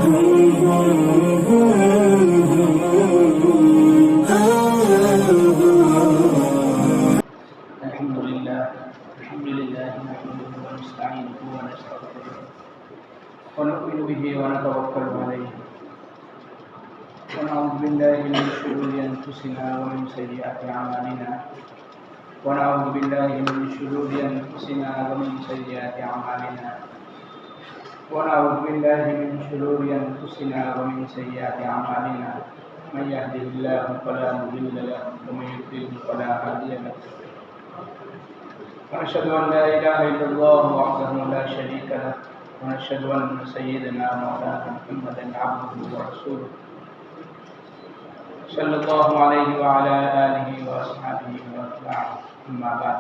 لله نحمده ونستعينه ونستغفره ونؤمن به ونتوكل عليه ونعوذ بالله من شرور أنفسنا ومن سيئات أعمالنا ونعوذ بالله من شرور أنفسنا ومن سيئات أعمالنا ونعوذ بالله من شرور أنفسنا ومن سيئات أعمالنا من يهده الله فلا مضل له ومن يضلل فلا هادي له ونشهد أن لا إله إلا الله وحده لا شريك له ونشهد أن سيدنا مولانا محمدا عبده ورسوله صلى الله عليه وعلى آله وأصحابه وأتباعه أما بعد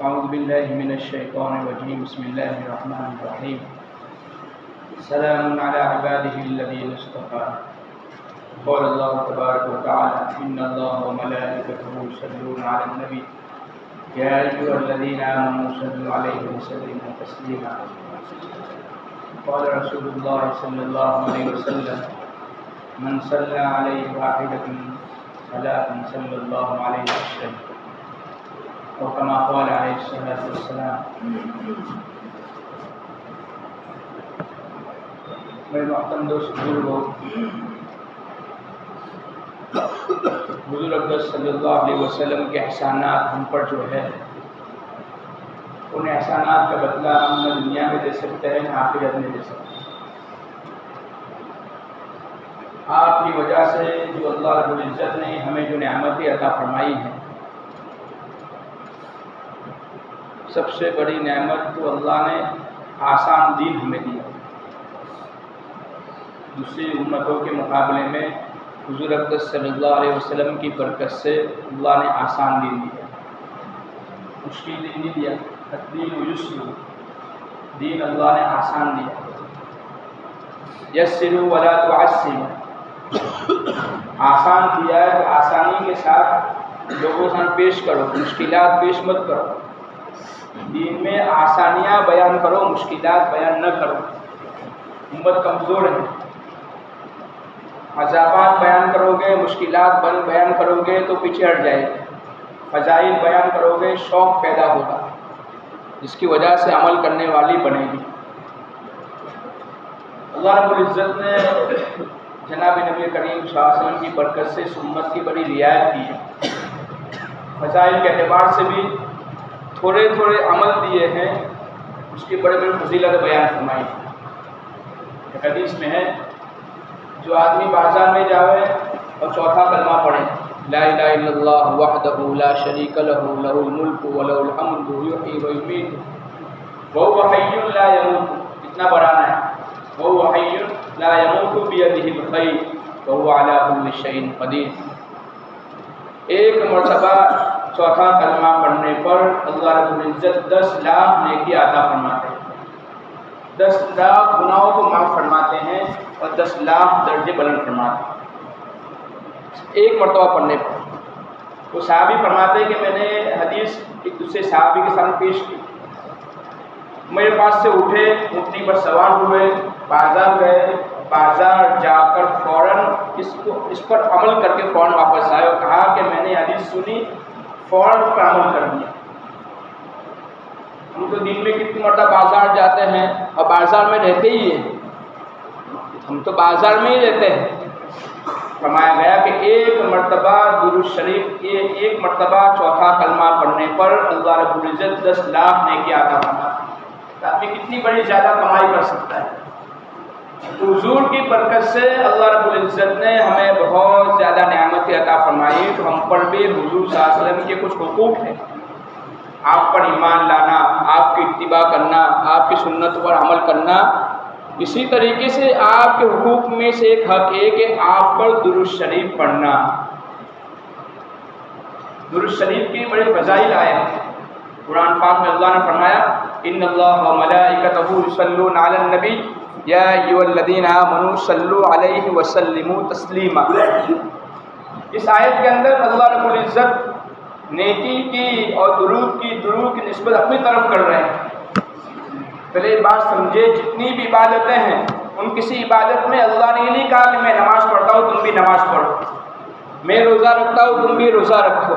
أعوذ بالله من الشيطان الرجيم بسم الله الرحمن الرحيم سلام على عباده الذين اصطفى قال الله تبارك وتعالى إن الله وملائكته يصلون على النبي يا أيها الذين آمنوا صلوا عليه وسلموا تسليما قال رسول الله صلى الله عليه وسلم من صلى عليه واحدة صلاة صلى الله عليه وسلم اور كما قال عليه الصلاة والسلام. میرے محترم دوست بزرگوں، حضور اقدس صلی اللہ علیہ وسلم کے احسانات ہم پر جو ہے، ان احسانات کا بدلہ ہم نہ دنیا میں دے سکتے ہیں نہ آخرت میں دے سکتے ہیں. آپ کی وجہ سے جو اللہ رب العزت نے ہمیں جو نعمتیں عطا فرمائی ہیں، سب سے بڑی نعمت تو اللہ نے آسان دین ہمیں دیا. دوسری امتوں کے مقابلے میں حضور اقدس صلی اللہ علیہ وسلم کی برکت سے اللہ نے آسان دین دیا، مشکل دین نہیں دیا. الدین یسر، دین اللہ نے آسان دیا. یسروا ولا تعسروا، آسان دیا ہے تو آسانی کے ساتھ لوگوں سے پیش کرو، مشکلات پیش مت کرو. دین میں آسانیاں بیان کرو، مشکلات بیان نہ کرو. امت کمزور ہے، عذابات بیان کرو گے، مشکلات بیان کرو گے تو پیچھے ہٹ جائے گی. فضائل بیان کرو گے، شوق پیدا ہوگا، جس کی وجہ سے عمل کرنے والی بنے گی. اللہ رب العزت نے جناب نبی کریم صلی اللہ علیہ وسلم کی برکت سے اس امت کی بڑی رعایت کی ہے. فضائل کے اعتبار سے بھی تھوڑے تھوڑے عمل دیے ہیں، اس کی بڑے بڑے فضیلت بیان فرمائی. ایک حدیث میں ہے، جو آدمی بازار میں جاوے اور چوتھا کلمہ پڑھے، لا الہ الا اللہ وحدہ لا شریک لہ لہ الملک ولہ الحمد یحیی ویمیت وہو حی لا یموت. اتنا بڑھانا ہے، وہو حی لا یموت بیدہ الخیر وہو علی کل شیء قدیر. ایک مرتبہ چوتھا کلمہ پڑھنے پر اللہ رب العزت 10 لاکھ نیکی عطا فرماتے ہیں، 10 لاکھ گناہوں کو معاف فرماتے ہیں اور 10 لاکھ درجے بلند فرماتے ہیں ایک مرتبہ پڑھنے پر. وہ صحابی فرماتے ہیں کہ میں نے حدیث ایک دوسرے صحابی کے سامنے پیش کی. میرے پاس سے اٹھے، اونٹنی پر سوار ہوئے، بازار گئے، بازار جا کر فوراً اس پر عمل کر کے فوراً واپس آئے اور کہا کہ میں نے حدیث سنی، فوراً اس پر عمل کر دیا. ہم تو دن میں کتنی مرتبہ بازار جاتے ہیں اور بازار میں رہتے ہی ہیں، ہم تو بازار میں ہی رہتے ہیں. فرمایا گیا کہ ایک مرتبہ درود شریف، ایک مرتبہ چوتھا کلمہ پڑھنے پر اللہ رب العزت 10 لاکھ نیکی عطا فرماتا ہے. آدمی کتنی بڑی زیادہ کمائی کر سکتا ہے. حضور کی برکت سے اللہ رب العزت نے ہمیں بہت زیادہ نعمتیں عطا فرمائی. تو ہم پر بھی حضور صلی اللہ علیہ وسلم کے کچھ حقوق ہیں. آپ پر ایمان لانا، آپ کی اتباع کرنا، آپ کی سنت پر عمل کرنا. اسی طریقے سے آپ کے حقوق میں سے ایک حق ہے کہ آپ پر درود شریف پڑھنا. درود شریف کی بڑے فضائل آئے ہیں. قرآن پاک میں اللہ نے فرمایا، ان اللہ وملائکتہ یصلون علی النبی یا ایھا الذین آمنوا صلوا علیہ وسلموا تسلیما. اس آیت کے اندر اللہ رب العزت نیکی کی اور درود کی نسبت اپنی طرف کر رہے ہیں. پہلے بات سمجھے، جتنی بھی عبادتیں ہیں ان کسی عبادت میں اللہ نے یہ نہیں کہا کہ میں نماز پڑھتا ہوں تم بھی نماز پڑھو، میں روزہ رکھتا ہوں تم بھی روزہ رکھو،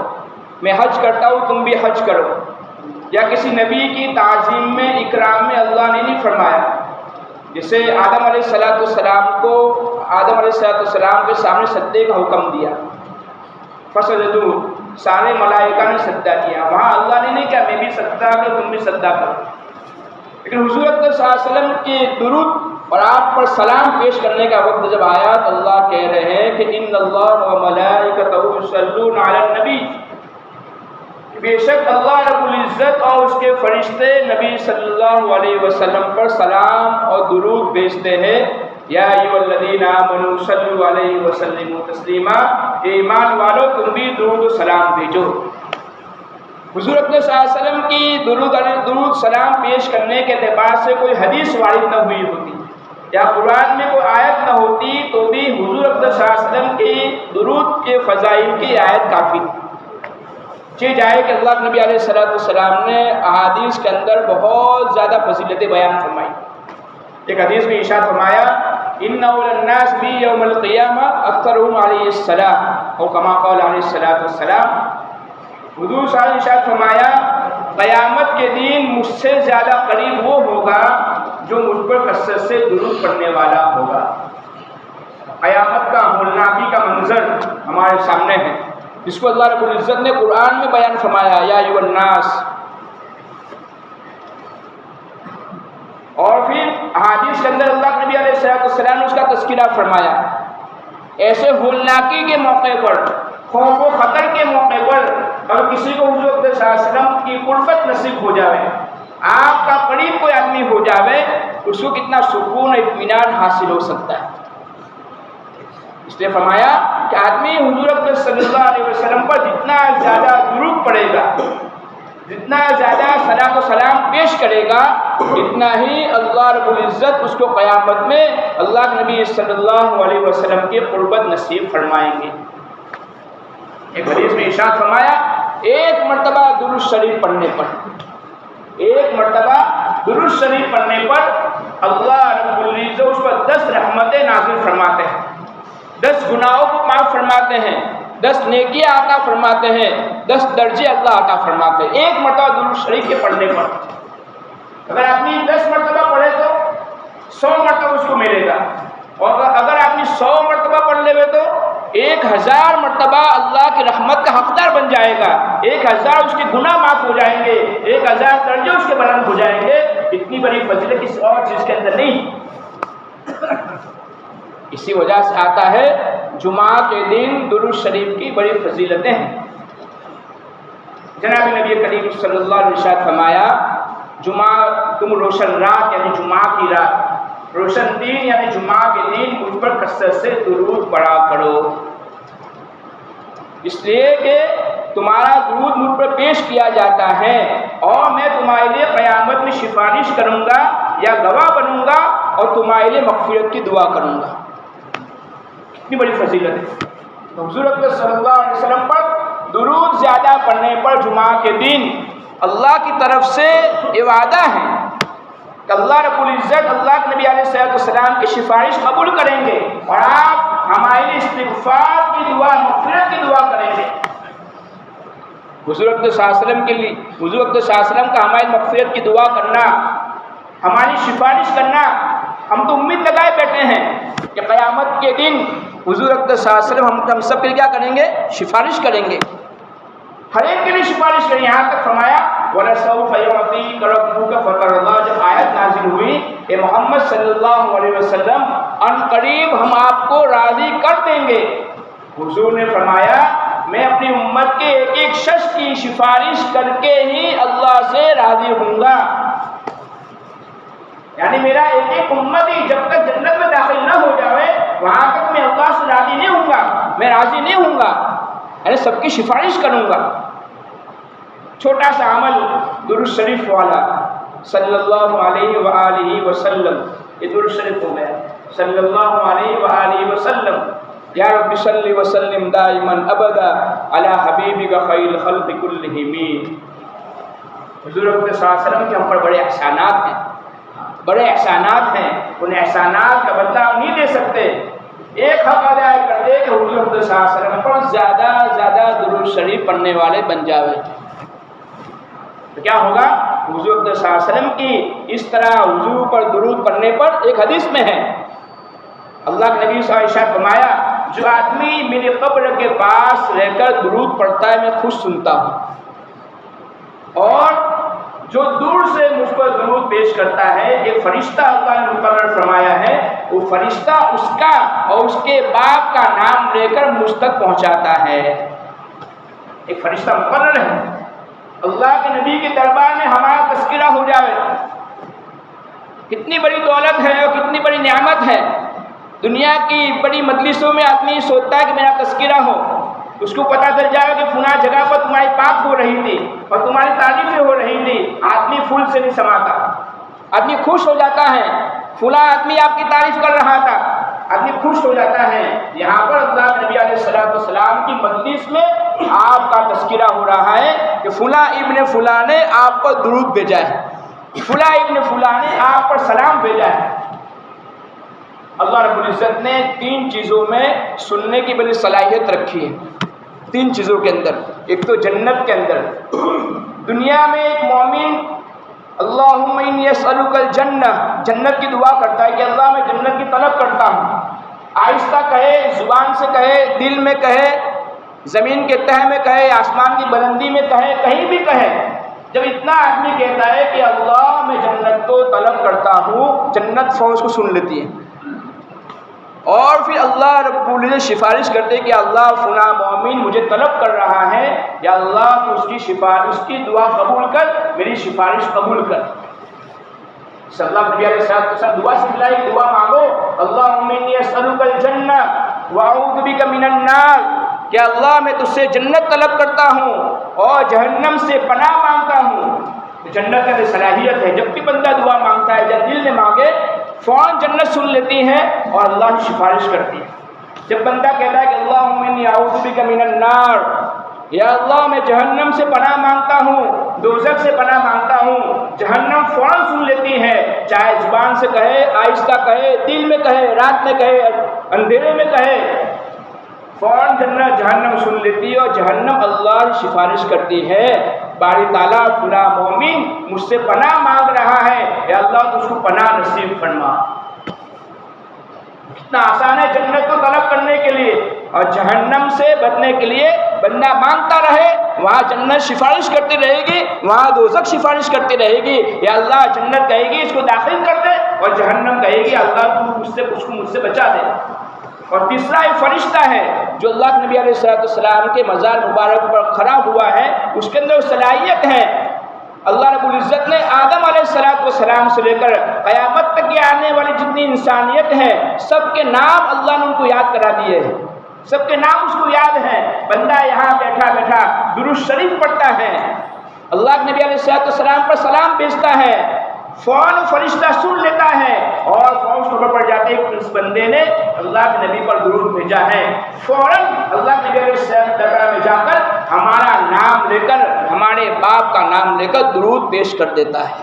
میں حج کرتا ہوں تم بھی حج کرو، یا کسی نبی کی تعظیم میں اکرام میں اللہ نے نہیں فرمایا۔ جسے آدم علیہ السلام کو آدم علیہ السلام کے سامنے سجدے کا حکم دیا، فسجدوا، سارے ملائکہ نے سجدہ کیا، وہاں اللہ نے نہیں کہا میں بھی سجدہ کروں تم بھی سجدہ کرو۔ لیکن حضور اکرم صلی اللہ علیہ وسلم کے درود اور آپ پر سلام پیش کرنے کا وقت جب آیا تو اللہ کہہ رہے ہیں کہ ان اللہ و ملائکتہ یصلون علی النبی، بے شک اللہ رب العزت اور اس کے فرشتے نبی صلی اللہ علیہ وسلم پر سلام اور درود بھیجتے ہیں۔ یا ایھا الذین آمنوا صلوا علیہ وسلموا تسلیما، ایمان والو تم بھی درود و سلام بھیجو۔ حضور اکرم صلی اللہ علیہ وسلم کی درود سلام پیش کرنے کے اعتبار سے کوئی حدیث وارد نہ ہوئی ہوتی یا قرآن میں کوئی آیت نہ ہوتی تو بھی حضور اکرم صلی اللہ علیہ وسلم کی درود کے فضائل کی آیت کافی تھی۔ چیز جائے کہ اللہ کے نبی علیہ السلام نے احادیث کے اندر بہت زیادہ فضیلتیں بیان فرمائی۔ ایک حدیث میں ارشاد فرمایا ان اول الناس بی یوم القیامہ اکثرهم علیہ السلام، اور کما قال علیہ السلام، حضور صلی اللہ علیہ وسلم نے ارشاد فرمایا قیامت کے دن مجھ سے زیادہ قریب وہ ہوگا جو مجھ پر کثرت سے درود پڑھنے والا ہوگا۔ قیامت کا ہولناکی کا منظر ہمارے سامنے ہے، جس کو اللہ رب العزت نے قرآن میں بیان فرمایا یا ایھا الناس، اور پھر احادیث کے اندر اللہ کے نبی علیہ السلام نے اس کا تذکرہ فرمایا۔ ایسے ہولناکی کے موقع پر، خوف و خطر کے موقع پر اگر کسی کو حضور صلی اللہ علیہ وسلم کی قربت نصیب ہو جاوے، آپ کا قریب کوئی آدمی ہو جاوے، اس کو کتنا سکون اور اطمینان حاصل ہو سکتا ہے۔ اس لیے فرمایا کہ آدمی حضور صلی اللہ علیہ وسلم پر جتنا زیادہ درود پڑے گا، جتنا زیادہ صلاۃ و سلام پیش کرے گا، اتنا ہی اللہ رب العزت اس کو قیامت میں اللہ کے نبی صلی اللہ علیہ وسلم کی قربت نصیب فرمائیں گے۔ ایک حدیث میں ارشاد فرمایا ایک مرتبہ درود شریف پڑھنے پر، ایک مرتبہ درود شریف پڑھنے پر اللہ رب العزت اس پر 10 رحمتیں نازل فرماتے ہیں، 10 گناہوں کو معاف فرماتے ہیں، 10 نیکیاں عطا فرماتے ہیں، 10 درجے اللہ عطا فرماتے ہیں ایک مرتبہ درود شریف کے پڑھنے پر۔ اگر آدمی 10 مرتبہ پڑھے تو 100 مرتبہ اس کو ملے گا، اور اگر آدمی 100 مرتبہ پڑھ لے تو 1000 مرتبہ اللہ کی رحمت کا حقدار بن جائے گا، 1000 اس کے گناہ معاف ہو جائیں گے، 1000 درجے اس کے بلند ہو جائیں گے۔ اتنی بڑی فضیلت کسی اور چیز کے اندر نہیں۔ اسی وجہ سے آتا ہے جمعہ کے دن درود شریف کی بڑی فضیلتیں ہیں۔ جناب نبی کریم صلی اللہ علیہ وسلم نے فرمایا جمعہ تم روشن رات یعنی جمعہ کی رات، روشن دن یعنی جمعہ کے دن مجھ پر کثرت سے درود پڑھا کرو، اس لیے کہ تمہارا درود مجھ پر پیش کیا جاتا ہے اور میں تمہارے لیے قیامت میں سفارش کروں گا یا گواہ بنوں گا اور تمہارے لیے مغفرت کی دعا کروں گا۔ کتنی بڑی فضیلت ہے۔ تو حضور اکرم صلی اللہ علیہ وسلم پر درود زیادہ پڑھنے پر جمعہ کے دن اللہ کی طرف سے یہ وعدہ ہے کہ اللہ رب العزت اللہ کے نبی علیہ السلام کی سفارش قبول کریں گے اور آپ ہمارے لیے استغفار کی دعا، مغفرت کی دعا کریں گے۔ حضور اکرم صلی اللہ علیہ وسلم کے لیے، حضور اکرم صلی اللہ علیہ وسلم کا ہماری مغفرت کی دعا کرنا، ہماری سفارش کرنا، ہم تو امید لگائے بیٹھے ہیں کہ قیامت کے دن حضور اکرم صلی اللہ علیہ وسلم ہم سب کے لیے کیا کریں گے؟ سفارش کریں گے، ہر ایک کے لیے سفارش کریں گے۔ یہاں تک فرمایا وَلَسَوْفَ يُعْطِيكَ رَبُّكَ فَتَرْضَىٰ، جب آیت نازل ہوئی کہ محمد صلی اللہ علیہ وسلم ان قریب ہم آپ کو راضی کر دیں گے، حضور نے فرمایا میں اپنی امت کے ایک ایک شخص کی سفارش کر کے ہی اللہ سے راضی ہوں گا، یعنی میرا ایک ایک امتی جب تک جنت میں داخل نہ ہو جاوے وہاں تک میں اللہ سے راضی نہیں ہوں گا، میں راضی نہیں ہوں گا، یعنی سب کی سفارش کروں گا۔ چھوٹا سا عمل درود شریف والا صلی اللہ علیہ وآلہ وسلم، یہ درود شریف ہو گیا صلی اللہ علیہ وآلہ وسلم، یا رب صلی وسلم دائما ابدا علی حبیبک خیر الخلق کلہم۔ حضور صلی اللہ علیہ وسلم کے ہم پر بڑے احسانات ہیں، بڑے احسانات ہیں، ان احسانات کا بدلہ ہم نہیں دے سکتے۔ ایک حق ادا کرتے کہ حضور صلی اللہ علیہ وسلم پر زیادہ زیادہ درود شریف پڑھنے والے بن جاوے تو کیا ہوگا؟ حضور صلی اللہ علیہ وسلم کی اس طرح حضور پر درود پڑھنے پر ایک حدیث میں ہے، اللہ کے نبی صلی اللہ علیہ وسلم نے فرمایا جو آدمی میرے قبر کے پاس رہ کر درود پڑھتا ہے میں خوش سنتا ہوں، اور جو دور سے مجھ پر درود پیش کرتا ہے ایک فرشتہ اللہ نے مقرر فرمایا ہے، وہ فرشتہ اس کا اور اس کے باپ کا نام لے کر مجھ تک پہنچاتا ہے۔ ایک فرشتہ مقرر ہے، اللہ کے نبی کے دربار میں ہمارا تذکرہ ہو جائے، کتنی بڑی دولت ہے اور کتنی بڑی نعمت ہے۔ دنیا کی بڑی مجلسوں میں آدمی سوچتا ہے کہ میرا تذکرہ ہو، اس کو پتہ چل جائے کہ فلاں جگہ پر تمہاری بات ہو رہی تھی اور تمہاری تعریفیں ہو رہی تھی، آدمی پھول سے نہیں سماتا، آدمی خوش ہو جاتا ہے، فلاں آدمی آپ کی تعریف کر رہا تھا، آدمی خوش ہو جاتا ہے۔ یہاں پر اللہ کے نبی علیہ السلام کی مجلس میں آپ کا تذکرہ ہو رہا ہے کہ فلاں ابن فلاں نے آپ پر درود بھیجا ہے، فلاں ابن فلاں نے آپ پر سلام بھیجا ہے۔ اللہ رب العزت نے تین چیزوں میں سننے کی بڑی صلاحیت رکھی ہے، تین چیزوں کے اندر۔ ایک تو جنت کے اندر، دنیا میں ایک مومن اللہم انی اسألک الجنہ، جنت کی دعا کرتا ہے کہ اللہ میں جنت کی طلب کرتا ہوں، آہستہ کہے، زبان سے کہے، دل میں کہے، زمین کے تہہ میں کہے، آسمان کی بلندی میں کہے، کہیں بھی کہے۔ جب اتنا آدمی کہتا ہے کہ اللہ میں جنت کو طلب کرتا ہوں، جنت فوراً اس کو سن لیتی ہے، اور پھر اللہ رب العزت سفارش کرتے کہ اللہ فلاں مومن مجھے طلب کر رہا ہے، یا اللہ تو اس کی دعا قبول کر، میری سفارش قبول کر۔ صلی اللہ علیہ وسلم دعا سکھلائی، دعا مانگو، اللہم انی اسألک الجنہ واعوذ بک من النار، کہ اللہ میں تجھ سے جنت طلب کرتا ہوں اور جہنم سے پناہ مانگتا ہوں۔ جنت کا صلاحیت ہے، جب بھی بندہ دعا مانگتا ہے جب دل میں مانگے فوراً جنت سن لیتی ہے اور اللہ کی سفارش کرتی ہے۔ جب بندہ کہتا ہے کہ اللہم انی اعوذ بک من النار، یا اللہ میں جہنم سے پناہ مانگتا ہوں، دوزخ سے پناہ مانگتا ہوں، جہنم فوراً سن لیتی ہے، چاہے زبان سے کہے، آہستہ کہے، دل میں کہے، رات میں کہے، اندھیرے میں کہے، فوراً جہنم سن لیتی ہے اور جہنم اللہ کی سفارش کرتی ہے، باری تعالیٰ فلاں مومن مجھ سے پناہ مانگ رہا ہے، یا اللہ تو اس کو پناہ نصیب فرما۔ کتنا آسان ہے جنت کو طلب کرنے کے لیے، اور جہنم سے بچنے کے لیے بندہ مانگتا رہے، وہاں جنت سفارش کرتی رہے گی، وہاں دوزخ سفارش کرتی رہے گی، یا اللہ جنت کہے گی اس کو داخل کر دے، اور جہنم کہے گی اللہ تو مجھ سے بچا دے۔ اور تیسرا ایک فرشتہ ہے جو اللہ کے نبی علیہ السلام کے مزار مبارک پر کھڑا ہوا ہے، اس کے اندر صلاحیت ہے۔ اللہ رب العزت نے آدم علیہ السلام سے لے کر قیامت تک کی آنے والی جتنی انسانیت ہے سب کے نام اللہ نے ان کو یاد کرا دیے ہیں، سب کے نام اس کو یاد ہیں۔ بندہ یہاں بیٹھا بیٹھا درود شریف پڑھتا ہے، اللہ کے نبی علیہ السلام پر سلام بھیجتا ہے، فوراً فرشتہ سن لیتا ہے اور فوراً خبر پڑ جاتے کہ اس بندے نے اللہ کے نبی پر درود بھیجا ہے، فوراً اللہ کے نبی علیہ السلام دربار میں جا کر ہمارا نام لے کر، ہمارے باپ کا نام لے کر درود پیش کر دیتا ہے۔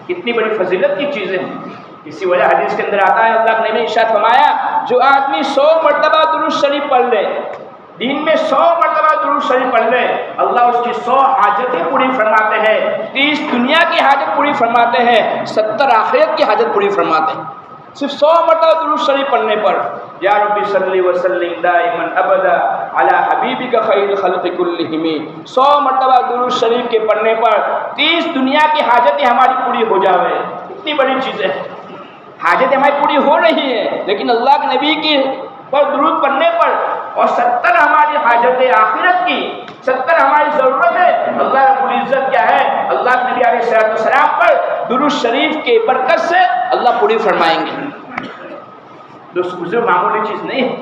کتنی بڑی فضیلت کی چیزیں ہیں، اسی وجہ حدیث کے اندر آتا ہے اللہ کے نبی نے ارشاد فرمایا جو آدمی 100 مرتبہ درود شریف پڑھ لے، دن میں 100 مرتبہ درود شریف پڑھ لے، اللہ اس کی 100 حاجتیں پوری فرماتے ہیں، 30 دنیا کی حاجت پوری فرماتے ہیں، 70 آخرت کی حاجت پوری فرماتے ہیں، صرف 100 مرتبہ درود شریف پڑھنے پر۔ یا ربی صلی وسلم دائما ابدا علی حبیبک خیر الخلق کلہم، 100 مرتبہ درود شریف کے پڑھنے پر 30 دنیا کی حاجتیں ہماری پوری ہو جاوے۔ اتنی بڑی چیزیں ہیں، حاجتیں ہماری پوری ہو رہی ہیں، لیکن اللہ کے نبی کی پر درود پڑھنے پر، اور 70 ہماری حاجتیں آخرت کی، 70 ہماری ضرورت ہے، اللہ رب العزت کیا ہے اللہ کے نبی علیہ السلام پر درود شریف کے برکت سے اللہ پوری فرمائیں گے۔ دوستو معمولی چیز نہیں ہے،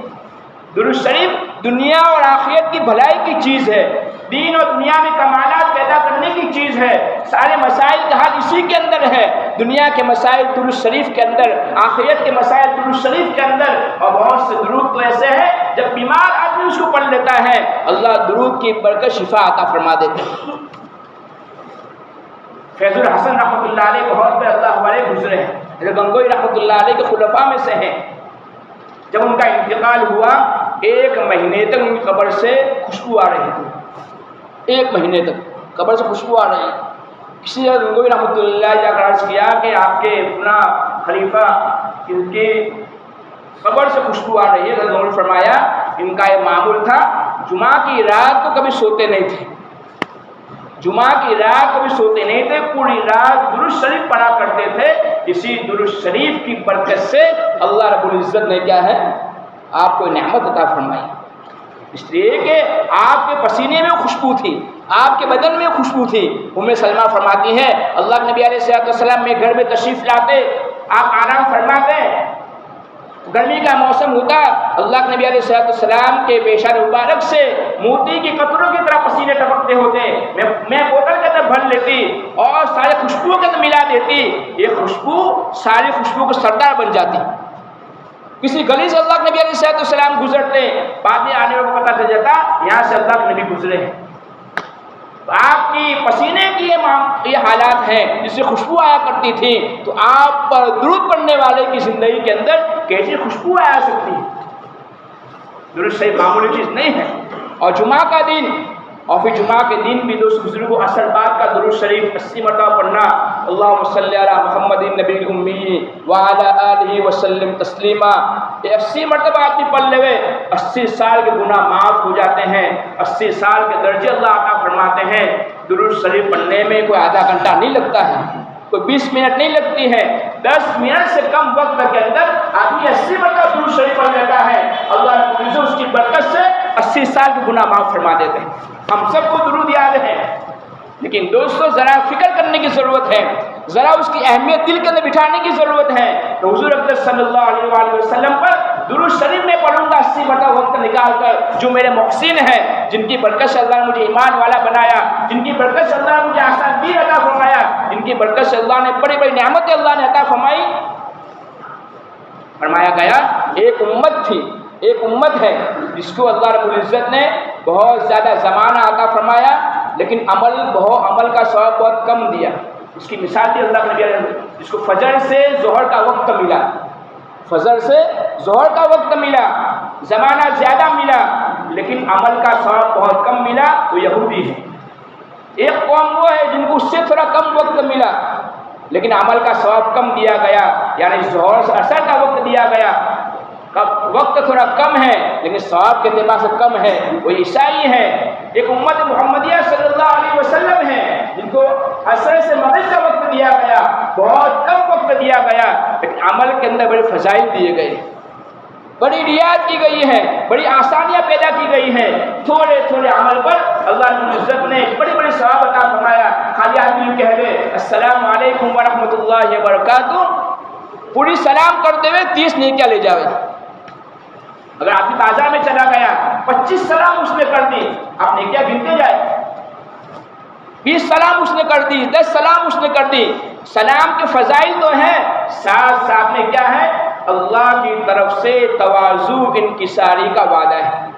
درود شریف دنیا اور آخرت کی بھلائی کی چیز ہے، دین اور دنیا میں کمالات پیدا کرنے کی چیز ہے، سارے مسائل کا حل اسی کے اندر ہے، دنیا کے مسائل درود شریف کے اندر، آخرت کے مسائل درود شریف کے اندر۔ اور بہت سے درود تو ایسے ہیں جب بیمار آدمی اس کو پڑھ لیتا ہے اللہ درود کی برکت شفا عطا فرما دیتے ہیں۔ فیض الحسن رحمۃ اللہ علیہ بہت بڑے اللہ والے گزرے ہیں، حضرت گنگوئی رحمۃ اللہ علیہ کے خلفاء میں سے ہیں۔ جب ان کا انتقال ہوا 1 مہینے تک ان کی قبر سے خوشبو آ رہی تھی، 1 مہینے تک قبر سے خوشبو آ رہی ہے۔ کسی نے گنگوئی رحمۃ اللہ جا کر عرض کیا کہ آپ کے اپنا خلیفہ ان کی قبر سے خوشبو آ رہی ہے، حضرت گنگوئی نے فرمایا ان کا یہ معمول تھا، جمعہ کی رات تو کبھی سوتے نہیں تھے، جمعہ کی رات کبھی سوتے نہیں تھے، پوری رات درود شریف پڑھا کرتے تھے۔ اسی درود شریف کی برکت سے اللہ رب العزت نے کیا ہے آپ کو نعمت عطا فرمائی، اس لیے کہ آپ کے پسینے میں خوشبو تھی، آپ کے بدن میں خوشبو تھی۔ ام سلمہ فرماتی ہیں اللہ کے نبی علیہ الصلوۃ والسلام میں گھر میں تشریف لاتے، آپ آرام فرماتے، گرمی کا موسم ہوتا، اللہ کے نبی علیہ الصلوۃ والسلام کے پیشان مبارک سے موتی کی قطروں کی طرح پسینے ٹپکتے ہوتے، میں بوتل کے اندر بھر لیتی اور سارے خوشبو کے اندر ملا دیتی، یہ خوشبو ساری خوشبو کو سردار بن جاتی۔ کسی گلی سے اللہ کے نبی علیہ الصلوۃ والسلام گزرتے، بعد میں آنے والوں کو پتہ چل جاتا یہاں سے اللہ کے نبی گزرے ہیں۔ آپ کی پسینے کی یہ حالات ہیں، جس سے خوشبو آیا کرتی تھی، تو آپ پر درود پڑھنے والے کی زندگی کے اندر کیسی خوشبو آیا سکتی ہے؟ درود شریف معمولی چیز نہیں ہے۔ اور جمعہ کا دن، اور پھر جمعہ کے دن بھی دوست بزرگوں اثر بعد کا درود شریف 80 مرتبہ پڑھنا، اللہم صلی علی محمد النبی الامی وعلی آلہ وسلم تسلیما، یہ 80 مرتبہ آدمی پڑھ لے، 80 سال کے گناہ معاف ہو جاتے ہیں، 80 سال کے درجے اللہ عطا فرماتے ہیں۔ درود شریف پڑھنے میں کوئی آدھا گھنٹہ نہیں لگتا ہے، کوئی 20 منٹ نہیں لگتی ہے، 10 منٹ سے کم وقت کے اندر آدمی 80 مرتبہ درود شریف پڑھ لیتا ہے، اللہ رب العزت اس کی برکت سے 80 سال کے گناہ معاف فرما دیتے ہیں۔ ہم سب کو درود یاد ہے، لیکن دوستو ذرا فکر کرنے کی ضرورت ہے، ذرا اس کی اہمیت دل کے اندر بٹھانے کی ضرورت ہے۔ تو حضور اکرم صلی اللہ علیہ وآلہ وسلم پر درود شریف میں پڑھوں گا 80 مرتبہ وقت نکال کر، جو میرے محسن ہیں، جن کی برکت سے اللہ نے مجھے ایمان والا بنایا، جن کی برکت سے اللہ نے مجھے آسان دین عطا فرمایا، جن کی برکت سے اللہ نے بڑی بڑی نعمتیں اللہ نے عطا فرمائی۔ فرمایا گیا ایک امت تھی، ایک امت ہے جس کو اللہ رب العزت نے بہت زیادہ زمانہ عطا فرمایا، لیکن عمل کا ثواب بہت کم دیا۔ اس کی مثال بھی اللہ نے دیا، جس کو فجر سے ظہر کا وقت ملا، فجر سے ظہر کا وقت ملا، زمانہ زیادہ ملا، لیکن عمل کا ثواب بہت کم ملا، وہ یہودی ہے۔ ایک قوم وہ ہے جن کو اس سے تھوڑا کم وقت ملا، لیکن عمل کا ثواب کم دیا گیا، یعنی ظہر سے عصر کا وقت دیا گیا، وقت تھوڑا کم ہے لیکن ثواب کے اعتبار سے کم ہے، وہ عیسائی ہے۔ ایک امت محمدیہ صلی اللہ علیہ وسلم ہے جن کو عصر سے مغرب کا وقت دیا گیا، بہت کم وقت دیا گیا، لیکن عمل کے اندر بڑے فضائل دیے گئے، بڑی رعایت کی گئی ہے، بڑی آسانیاں پیدا کی گئی ہیں۔ تھوڑے تھوڑے عمل پر اللہ رب العزت نے بڑی بڑی ثواب عطا فرمایا۔ خالی آدمی کہہ دے السلام علیکم ورحمۃ اللہ وبرکاتہ، پوری سلام کرتے ہوئے 30 نیکیاں لے جاوے۔ اگر آدمی بازار میں چلا گیا 25 سلام اس نے کر دی، آپ نیکیاں گنتے جائے، 20 سلام اس نے کر دی، 10 سلام اس نے کر دی۔ سلام کے فضائل تو ہیں، ساتھ ساتھ میں کیا ہے، اللہ کی طرف سے تواضع انکساری کا وعدہ ہے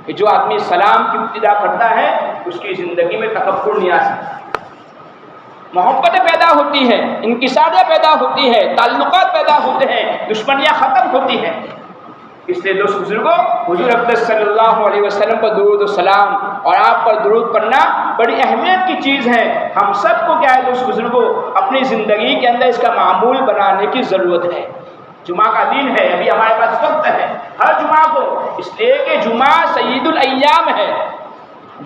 کہ جو آدمی سلام کی ابتدا کرتا ہے اس کی زندگی میں تکبر نہیں آ سکتا، محبتیں پیدا ہوتی ہیں، انکساریاں پیدا ہوتی ہیں، تعلقات پیدا ہوتے ہیں، دشمنیاں ختم ہوتی ہیں۔ اس لیے دوست بزرگوں، حضور اکرم صلی اللہ علیہ وسلم پر درود و سلام اور آپ پر درود پڑھنا بڑی اہمیت کی چیز ہے۔ ہم سب کو کیا ہے دوست بزرگوں، اپنی زندگی کے اندر اس کا معمول بنانے کی ضرورت ہے۔ جمعہ کا دن ہے، ابھی ہمارے پاس وقت ہے ہر جمعہ کو، اس لیے کہ جمعہ سید الایام ہے،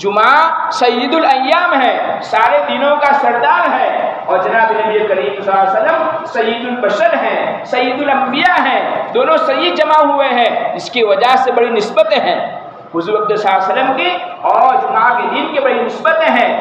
جمعہ سید الایام ہے، سارے دنوں کا سردار ہے، اور جناب نبی کریم صلی اللہ علیہ وسلم سید البشر ہیں، سید الانبیاء ہیں، دونوں سید جمع ہوئے ہیں، جس کی وجہ سے بڑی نسبتیں ہیں حضور اکرم صلی اللہ علیہ وسلم کی، اور جمعہ کے دن کی بڑی نسبتیں ہیں۔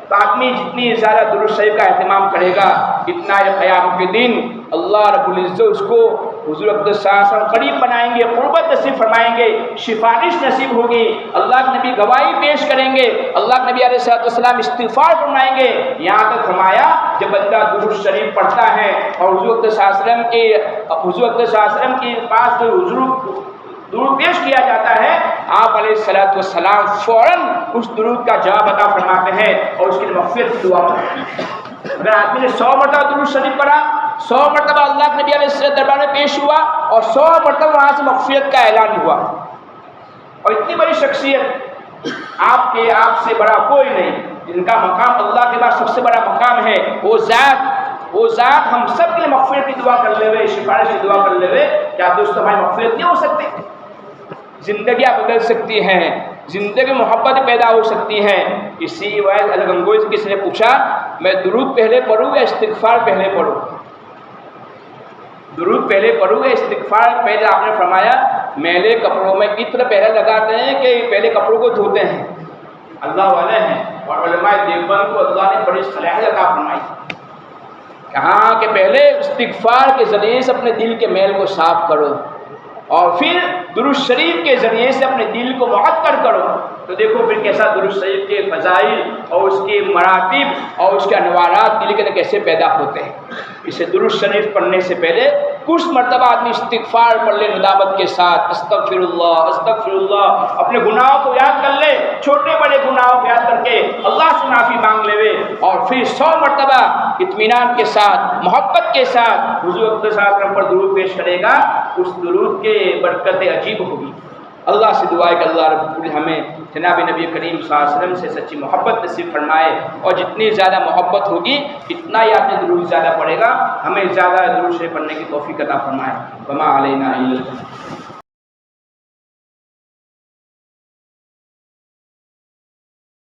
تو آدمی جتنی زیادہ درود شریف کا اہتمام کرے گا، اتنا یہ قیامت کے دن اللہ رب العزت اس کو حضور اکرم صلی اللہ علیہ وسلم قریب بنائیں گے، قربت نصیب فرمائیں گے، سفارش نصیب ہوگی، اللہ کے نبی گواہی پیش کریں گے، اللہ کے نبی علیہ الصلوۃ والسلام استغفار فرمائیں گے۔ یہاں تک فرمایا جب بندہ درود شریف پڑھتا ہے اور حضور اکرم صلی اللہ علیہ وسلم کے پاس جو حضور درود پیش کیا جاتا ہے، آپ علیہ الصلوۃ والسلام فوراً اس درود کا جواب عطا فرماتے ہیں اور اس کی مغفرت کی دعا کرتے ہیں۔ اگر آدمی نے 100 مرتبہ درود شریف پڑھا، 100 مرتبہ اللہ کے نبی علیہ السلام دربار میں پیش ہوا اور 100 مرتبہ وہاں سے مغفرت کا اعلان ہوا، اور اتنی بڑی شخصیت آپ سے بڑا کوئی نہیں، جن کا مقام اللہ کے بعد سب سے بڑا مقام ہے، وہ ذات ہم سب کے لیے مغفرت کی دعا کر لے ہوئے، سفارش کی دعا کر لے ہوئے، کیا دوست ہماری مغفرت نہیں ہو سکتی؟ زندگیاں بدل سکتی ہیں، زندگی محبت پیدا ہو سکتی ہیں۔ اسی وجہ الگنگوئی سے کسی نے پوچھا میں درود پہلے پڑھوں یا استغفار پہلے پڑھوں؟ درود پہلے پڑھوں یا استغفار پہلے؟ آپ نے فرمایا میلے کپڑوں میں عطر پہلے لگاتے ہیں کہ پہلے کپڑوں کو دھوتے ہیں؟ اللہ والے ہیں، اور علماء دیوبند کو اللہ نے بڑی صلاحیت عطا فرمائی، کہاں کہ پہلے استغفار کے ذریعے سے اپنے دل کے میل کو صاف کرو، اور پھر درود شریف کے ذریعے سے اپنے دل کو معطر کرو۔ تو دیکھو پھر کیسا درود شریف کے فضائل اور اس کے مراتب اور اس کے انوارات دل کے اندر کیسے پیدا ہوتے ہیں۔ اسے درود شریف پڑھنے سے پہلے کچھ مرتبہ آدمی استغفار پڑھ لے ندامت کے ساتھ، استغفر اللہ، اپنے گناہوں کو یاد کر لے، چھوٹے بڑے گناہوں کو یاد کر کے اللہ سے معافی مانگ لے، اور پھر 100 مرتبہ اطمینان کے ساتھ، محبت کے ساتھ حضور اقدس صلی اللہ علیہ وسلم پر درود پیش کرے گا، اس درود کے برکتیں عجیب ہوگی۔ اللہ سے دعا ہے کہ اللہ رب العالمین ہمیں جناب نبی کریم صلی اللہ علیہ وسلم سے سچی محبت نصیب فرمائے، اور جتنی زیادہ محبت ہوگی اتنا ہی آپ نے درود زیادہ پڑھے گا، ہمیں زیادہ درود شریف پڑھنے کی توفیق عطا فرمائے۔ وما علینا الا